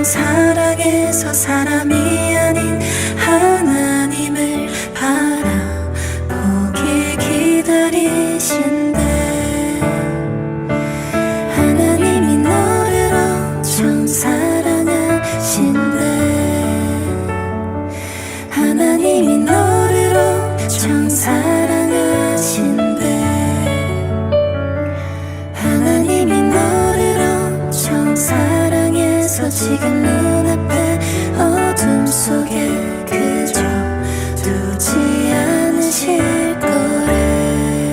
사랑해서 사람이 아닌 하나님을 바라보길 기다리신대. 하나님이 너를 엄청 사랑하신대. 하나님이 너를 엄청 사랑하신대. 하나님이 너를 엄청 사랑해서 지금 눈앞에 어둠 속에 그저 두지 않으실 거래.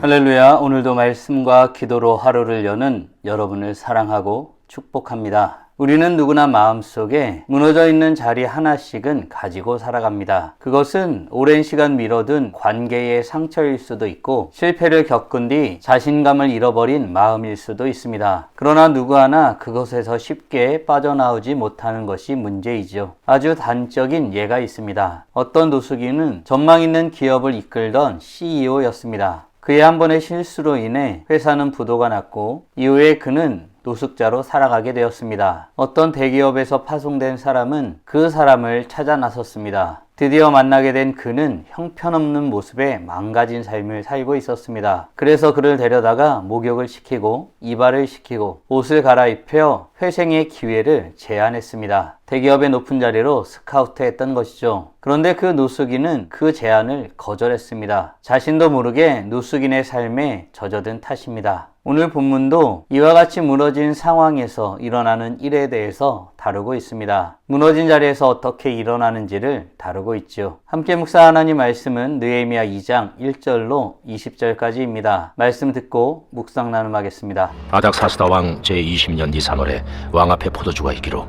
할렐루야. 오늘도 말씀과 기도로 하루를 여는 여러분을 사랑하고 축복합니다. 우리는 누구나 마음속에 무너져 있는 자리 하나씩은 가지고 살아갑니다. 그것은 오랜 시간 미뤄둔 관계의 상처일 수도 있고 실패를 겪은 뒤 자신감을 잃어버린 마음일 수도 있습니다. 그러나 누구 하나 그것에서 쉽게 빠져나오지 못하는 것이 문제이죠. 아주 단적인 예가 있습니다. 어떤 노숙인은 전망 있는 기업을 이끌던 CEO였습니다. 그의 한 번의 실수로 인해 회사는 부도가 났고 이후에 그는 노숙자로 살아가게 되었습니다. 어떤 대기업에서 파송된 사람은 그 사람을 찾아 나섰습니다. 드디어 만나게 된 그는 형편없는 모습에 망가진 삶을 살고 있었습니다. 그래서 그를 데려다가 목욕을 시키고 이발을 시키고 옷을 갈아입혀 회생의 기회를 제안했습니다. 대기업의 높은 자리로 스카우트했던 것이죠. 그런데 그 노숙인은 그 제안을 거절했습니다. 자신도 모르게 노숙인의 삶에 젖어든 탓입니다. 오늘 본문도 이와 같이 무너진 상황에서 일어나는 일에 대해서 다루고 있습니다. 무너진 자리에서 어떻게 일어나는지를 다루고 있죠. 함께 묵상하는 이 말씀은 느헤미야 2장 1절로 20절까지입니다. 말씀 듣고 묵상 나눔하겠습니다. 아닥사스다 왕 제20년 니산월에 왕 앞에 포도주가 있기로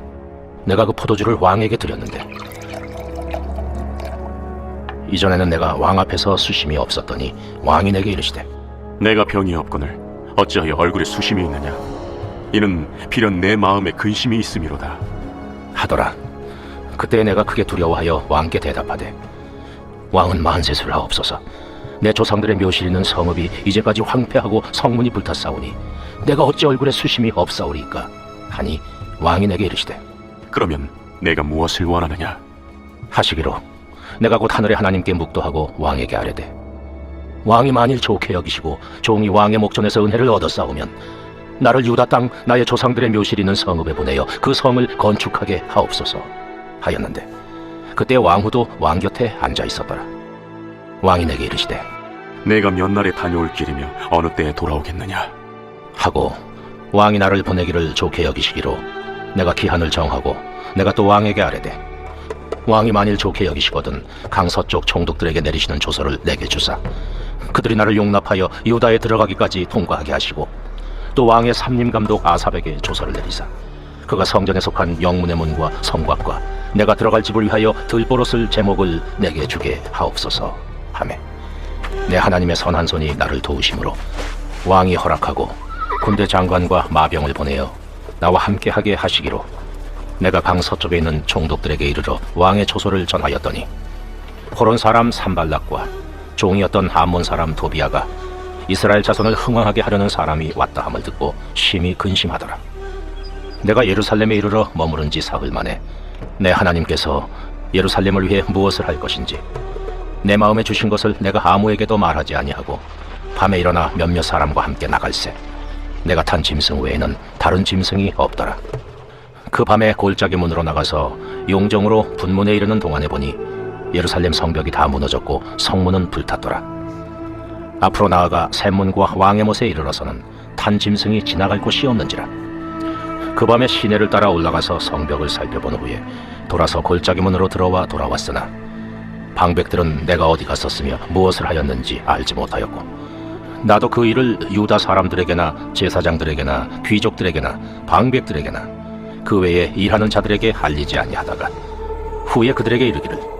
내가 그 포도주를 왕에게 드렸는데 이전에는 내가 왕 앞에서 수심이 없었더니 왕이 내게 이르시되 내가 병이 없거늘 어찌하여 얼굴에 수심이 있느냐? 이는 필연 내 마음에 근심이 있음이로다 하더라. 그때 내가 크게 두려워하여 왕께 대답하되 왕은 만세를 하옵소서. 내 조상들의 묘실 있는 성읍이 이제까지 황폐하고 성문이 불탔사오니 내가 어찌 얼굴에 수심이 없사오리까 하니 왕이 내게 이르시되 그러면 내가 무엇을 원하느냐? 하시기로 내가 곧 하늘의 하나님께 묵도하고 왕에게 아뢰되 왕이 만일 좋게 여기시고 종이 왕의 목전에서 은혜를 얻어싸우면 나를 유다 땅 나의 조상들의 묘실 있는 성읍에 보내어 그 성을 건축하게 하옵소서 하였는데 그때 왕후도 왕 곁에 앉아 있었더라. 왕이 내게 이르시되 내가 몇 날에 다녀올 길이며 어느 때에 돌아오겠느냐? 하고 왕이 나를 보내기를 좋게 여기시기로 내가 기한을 정하고 내가 또 왕에게 아뢰되 왕이 만일 좋게 여기시거든 강서쪽 총독들에게 내리시는 조서를 내게 주사 그들이 나를 용납하여 유다에 들어가기까지 통과하게 하시고 또 왕의 삼림감독 아삽에게 조서를 내리사 그가 성전에 속한 영문의 문과 성곽과 내가 들어갈 집을 위하여 들보로 쓸 제목을 내게 주게 하옵소서 하매 내 하나님의 선한 손이 나를 도우심으로 왕이 허락하고 군대 장관과 마병을 보내어 나와 함께하게 하시기로 내가 강서쪽에 있는 총독들에게 이르러 왕의 조서를 전하였더니 호론 사람 산발락과 종이었던 암몬 사람 도비아가 이스라엘 자손을 흥왕하게 하려는 사람이 왔다 함을 듣고 심히 근심하더라. 내가 예루살렘에 이르러 머무른 지 사흘 만에 내 하나님께서 예루살렘을 위해 무엇을 할 것인지 내 마음에 주신 것을 내가 아무에게도 말하지 아니하고 밤에 일어나 몇몇 사람과 함께 나갈새 내가 탄 짐승 외에는 다른 짐승이 없더라. 그 밤에 골짜기 문으로 나가서 용정으로 분문에 이르는 동안에 보니 예루살렘 성벽이 다 무너졌고 성문은 불탔더라. 앞으로 나아가 샘문과 왕의 못에 이르러서는 탄 짐승이 지나갈 곳이 없는지라. 그 밤에 시내를 따라 올라가서 성벽을 살펴본 후에 돌아서 골짜기 문으로 들어와 돌아왔으나 방백들은 내가 어디 갔었으며 무엇을 하였는지 알지 못하였고 나도 그 일을 유다 사람들에게나 제사장들에게나 귀족들에게나 방백들에게나 그 외에 일하는 자들에게 알리지 아니하다가 후에 그들에게 이르기를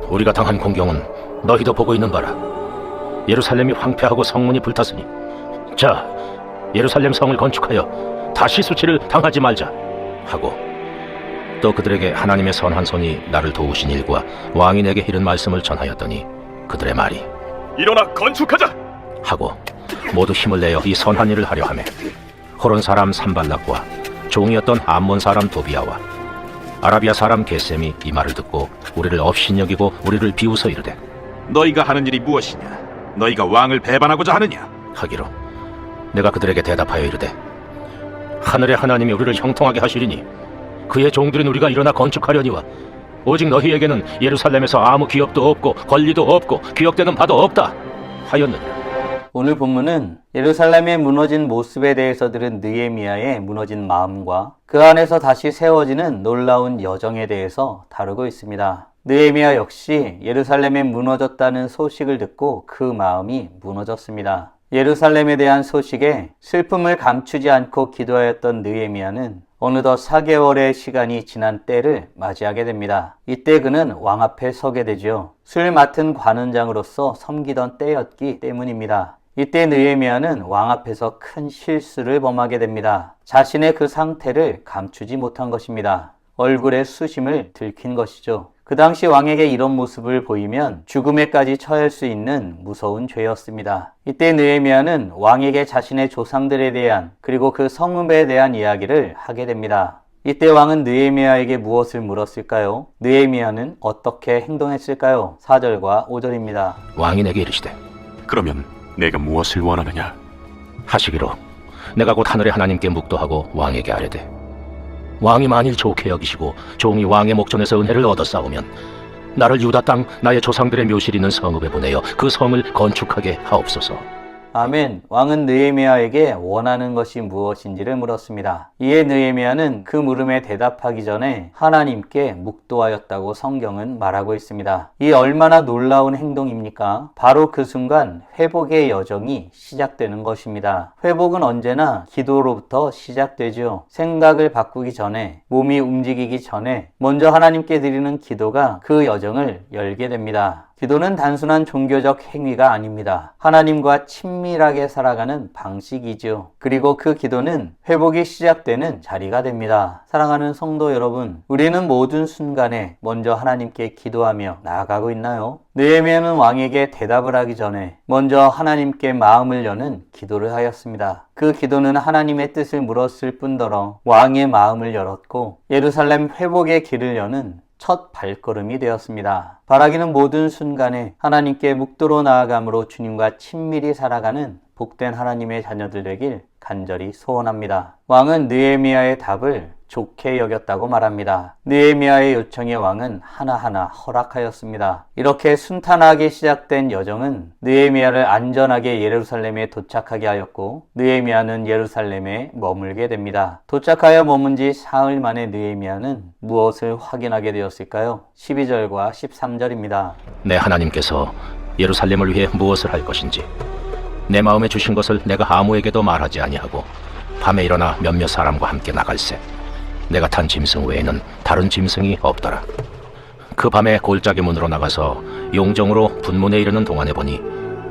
우리가 당한 공경은 너희도 보고 있는 바라. 예루살렘이 황폐하고 성문이 불탔으니 자 예루살렘 성을 건축하여 다시 수치를 당하지 말자 하고 또 그들에게 하나님의 선한 손이 나를 도우신 일과 왕이 내게 이른 말씀을 전하였더니 그들의 말이 일어나 건축하자 하고 모두 힘을 내어 이 선한 일을 하려 하매 호론 사람 산발락과 종이었던 암몬 사람 도비아와 아라비아 사람 게셈이 이 말을 듣고 우리를 업신여기고 우리를 비웃어 이르되 너희가 하는 일이 무엇이냐? 너희가 왕을 배반하고자 하느냐? 하기로 내가 그들에게 대답하여 이르되 하늘의 하나님이 우리를 형통하게 하시리니 그의 종들인 우리가 일어나 건축하려니와 오직 너희에게는 예루살렘에서 아무 기업도 없고 권리도 없고 기억되는 바도 없다 하였느니라. 오늘 본문은 예루살렘의 무너진 모습에 대해서 들은 느헤미야의 무너진 마음과 그 안에서 다시 세워지는 놀라운 여정에 대해서 다루고 있습니다. 느헤미야 역시 예루살렘이 무너졌다는 소식을 듣고 그 마음이 무너졌습니다. 예루살렘에 대한 소식에 슬픔을 감추지 않고 기도하였던 느헤미야는 어느덧 4개월의 시간이 지난 때를 맞이하게 됩니다. 이때 그는 왕 앞에 서게 되죠. 술 맡은 관원장으로서 섬기던 때였기 때문입니다. 이때 느헤미야는 왕 앞에서 큰 실수를 범하게 됩니다. 자신의 그 상태를 감추지 못한 것입니다. 얼굴의 수심을 들킨 것이죠. 그 당시 왕에게 이런 모습을 보이면 죽음에까지 처할 수 있는 무서운 죄였습니다. 이때 느헤미야는 왕에게 자신의 조상들에 대한 그리고 그 성읍에 대한 이야기를 하게 됩니다. 이때 왕은 느헤미야에게 무엇을 물었을까요? 느헤미야는 어떻게 행동했을까요? 4절과 5절입니다. 왕이 내게 이르시되 그러면 내가 무엇을 원하느냐? 하시기로 내가 곧 하늘의 하나님께 묵도하고 왕에게 아뢰되 왕이 만일 좋게 여기시고 종이 왕의 목전에서 은혜를 얻어 싸우면 나를 유다 땅 나의 조상들의 묘실 있는 성읍에 보내어 그 성을 건축하게 하옵소서. 아멘. 왕은 느헤미야에게 원하는 것이 무엇인지를 물었습니다. 이에 느헤미야는 그 물음에 대답하기 전에 하나님께 묵도하였다고 성경은 말하고 있습니다. 이 얼마나 놀라운 행동입니까? 바로 그 순간 회복의 여정이 시작되는 것입니다. 회복은 언제나 기도로부터 시작되죠. 생각을 바꾸기 전에, 몸이 움직이기 전에 먼저 하나님께 드리는 기도가 그 여정을 열게 됩니다. 기도는 단순한 종교적 행위가 아닙니다. 하나님과 친밀하게 살아가는 방식이죠. 그리고 그 기도는 회복이 시작되는 자리가 됩니다. 사랑하는 성도 여러분, 우리는 모든 순간에 먼저 하나님께 기도하며 나아가고 있나요? 느헤미야는 왕에게 대답을 하기 전에 먼저 하나님께 마음을 여는 기도를 하였습니다. 그 기도는 하나님의 뜻을 물었을 뿐더러 왕의 마음을 열었고 예루살렘 회복의 길을 여는 첫 발걸음이 되었습니다. 바라기는 모든 순간에 하나님께 묵도로 나아감으로 주님과 친밀히 살아가는 복된 하나님의 자녀들 되길 간절히 소원합니다. 왕은 느헤미야의 답을 좋게 여겼다고 말합니다. 느헤미야의 요청에 왕은 하나하나 허락하였습니다. 이렇게 순탄하게 시작된 여정은 느헤미야를 안전하게 예루살렘에 도착하게 하였고 느헤미야는 예루살렘에 머물게 됩니다. 도착하여 머문 지 사흘 만에 느헤미야는 무엇을 확인하게 되었을까요? 12절과 13절입니다. 내 하나님께서 예루살렘을 위해 무엇을 할 것인지 내 마음에 주신 것을 내가 아무에게도 말하지 아니하고 밤에 일어나 몇몇 사람과 함께 나갈새 내가 탄 짐승 외에는 다른 짐승이 없더라. 그 밤에 골짜기 문으로 나가서 용정으로 분문에 이르는 동안에 보니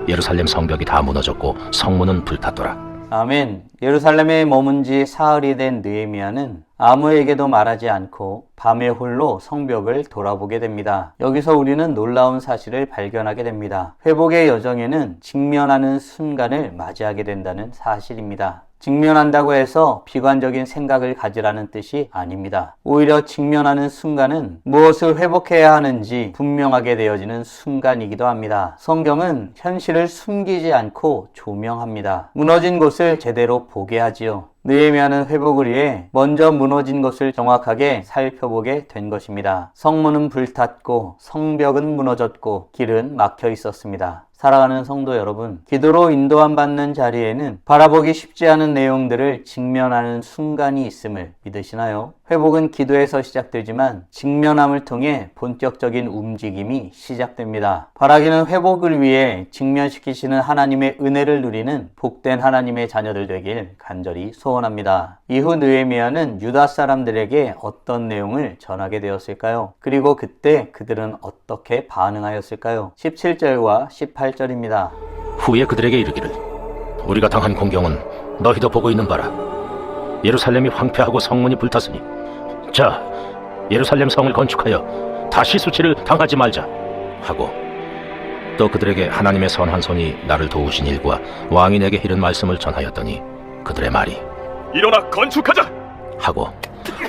예루살렘 성벽이 다 무너졌고 성문은 불탔더라. 아멘. 예루살렘에 머문 지 사흘이 된 느헤미야는 아무에게도 말하지 않고 밤에 홀로 성벽을 돌아보게 됩니다. 여기서 우리는 놀라운 사실을 발견하게 됩니다. 회복의 여정에는 직면하는 순간을 맞이하게 된다는 사실입니다. 직면한다고 해서 비관적인 생각을 가지라는 뜻이 아닙니다. 오히려 직면하는 순간은 무엇을 회복해야 하는지 분명하게 되어지는 순간이기도 합니다. 성경은 현실을 숨기지 않고 조명합니다. 무너진 곳을 제대로 보게 하지요. 느헤미야는 회복을 위해 먼저 무너진 것을 정확하게 살펴보게 된 것입니다. 성문은 불탔고 성벽은 무너졌고 길은 막혀 있었습니다. 사랑하는 성도 여러분, 기도로 인도함 받는 자리에는 바라보기 쉽지 않은 내용들을 직면하는 순간이 있음을 믿으시나요? 회복은 기도에서 시작되지만 직면함을 통해 본격적인 움직임이 시작됩니다. 바라기는 회복을 위해 직면시키시는 하나님의 은혜를 누리는 복된 하나님의 자녀들 되길 간절히 소원합니다. 이후 느헤미야는 유다 사람들에게 어떤 내용을 전하게 되었을까요? 그리고 그때 그들은 어떻게 반응하였을까요? 17절과 18절입니다. 후에 그들에게 이르기를 우리가 당한 공경은 너희도 보고 있는 바라. 예루살렘이 황폐하고 성문이 불탔으니 자 예루살렘 성을 건축하여 다시 수치를 당하지 말자 하고 또 그들에게 하나님의 선한 손이 나를 도우신 일과 왕이 내게 이른 말씀을 전하였더니 그들의 말이 일어나 건축하자! 하고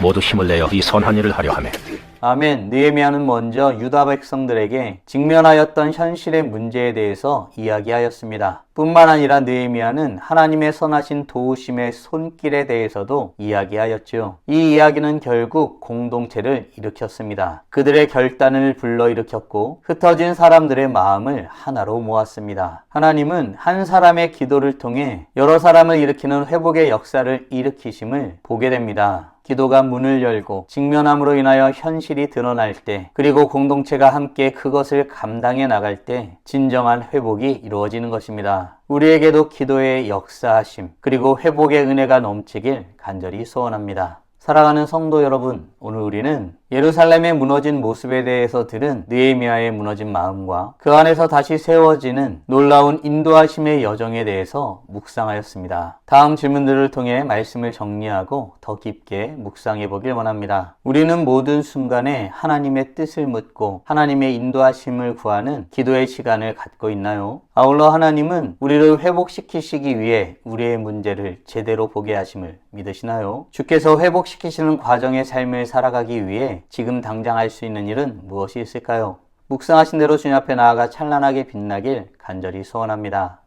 모두 힘을 내어 이 선한 일을 하려 하매 아멘. 느헤미야는 먼저 유다 백성들에게 직면하였던 현실의 문제에 대해서 이야기하였습니다. 뿐만 아니라 느헤미야는 하나님의 선하신 도우심의 손길에 대해서도 이야기하였죠. 이 이야기는 결국 공동체를 일으켰습니다. 그들의 결단을 불러일으켰고 흩어진 사람들의 마음을 하나로 모았습니다. 하나님은 한 사람의 기도를 통해 여러 사람을 일으키는 회복의 역사를 일으키심을 보게 됩니다. 기도가 문을 열고 직면함으로 인하여 현실이 드러날 때, 그리고 공동체가 함께 그것을 감당해 나갈 때 진정한 회복이 이루어지는 것입니다. 우리에게도 기도의 역사하심, 그리고 회복의 은혜가 넘치길 간절히 소원합니다. 사랑하는 성도 여러분, 오늘 우리는 예루살렘의 무너진 모습에 대해서 들은 느헤미야의 무너진 마음과 그 안에서 다시 세워지는 놀라운 인도하심의 여정에 대해서 묵상하였습니다. 다음 질문들을 통해 말씀을 정리하고 더 깊게 묵상해 보길 원합니다. 우리는 모든 순간에 하나님의 뜻을 묻고 하나님의 인도하심을 구하는 기도의 시간을 갖고 있나요? 아울러 하나님은 우리를 회복시키시기 위해 우리의 문제를 제대로 보게 하심을 믿으시나요? 주께서 회복시키시는 과정의 삶을 살아가기 위해 지금 당장 할 수 있는 일은 무엇이 있을까요? 묵상하신 대로 주님 앞에 나아가 찬란하게 빛나길 간절히 소원합니다.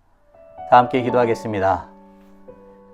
다 함께 기도하겠습니다.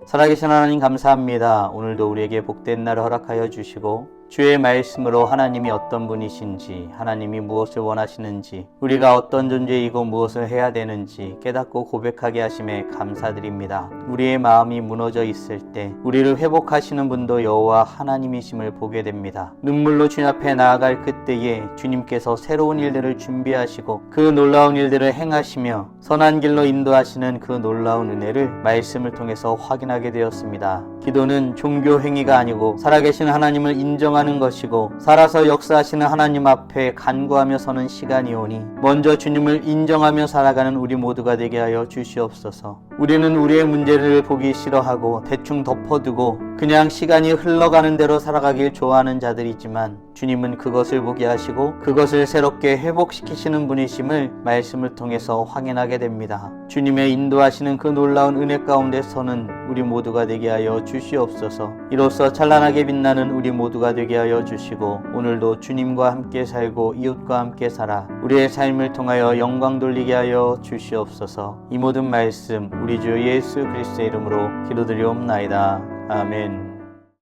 살아계신 하나님 감사합니다. 오늘도 우리에게 복된 날을 허락하여 주시고 주의 말씀으로 하나님이 어떤 분이신지, 하나님이 무엇을 원하시는지, 우리가 어떤 존재이고 무엇을 해야 되는지 깨닫고 고백하게 하심에 감사드립니다. 우리의 마음이 무너져 있을 때 우리를 회복하시는 분도 여호와 하나님이심을 보게 됩니다. 눈물로 주님 앞에 나아갈 그때에 주님께서 새로운 일들을 준비하시고 그 놀라운 일들을 행하시며 선한 길로 인도하시는 그 놀라운 은혜를 말씀을 통해서 확인하게 되었습니다. 기도는 종교 행위가 아니고 살아계신 하나님을 인정하는 것이고 살아서 역사하시는 하나님 앞에 간구하며 서는 시간이오니 먼저 주님을 인정하며 살아가는 우리 모두가 되게 하여 주시옵소서. 우리는 우리의 문제를 보기 싫어하고 대충 덮어두고 그냥 시간이 흘러가는 대로 살아가길 좋아하는 자들이지만 주님은 그것을 보게 하시고 그것을 새롭게 회복시키시는 분이심을 말씀을 통해서 확인하게 됩니다. 주님의 인도하시는 그 놀라운 은혜 가운데 서는 우리 모두가 되게 하여 주시옵소서. 이로써 찬란하게 빛나는 우리 모두가 되게 하여 주시고 오늘도 주님과 함께 살고 이웃과 함께 살아 우리의 삶을 통하여 영광 돌리게 하여 주시옵소서. 이 모든 말씀 우리 주 예수 그리스도의 이름으로 기도드리옵나이다. 아멘.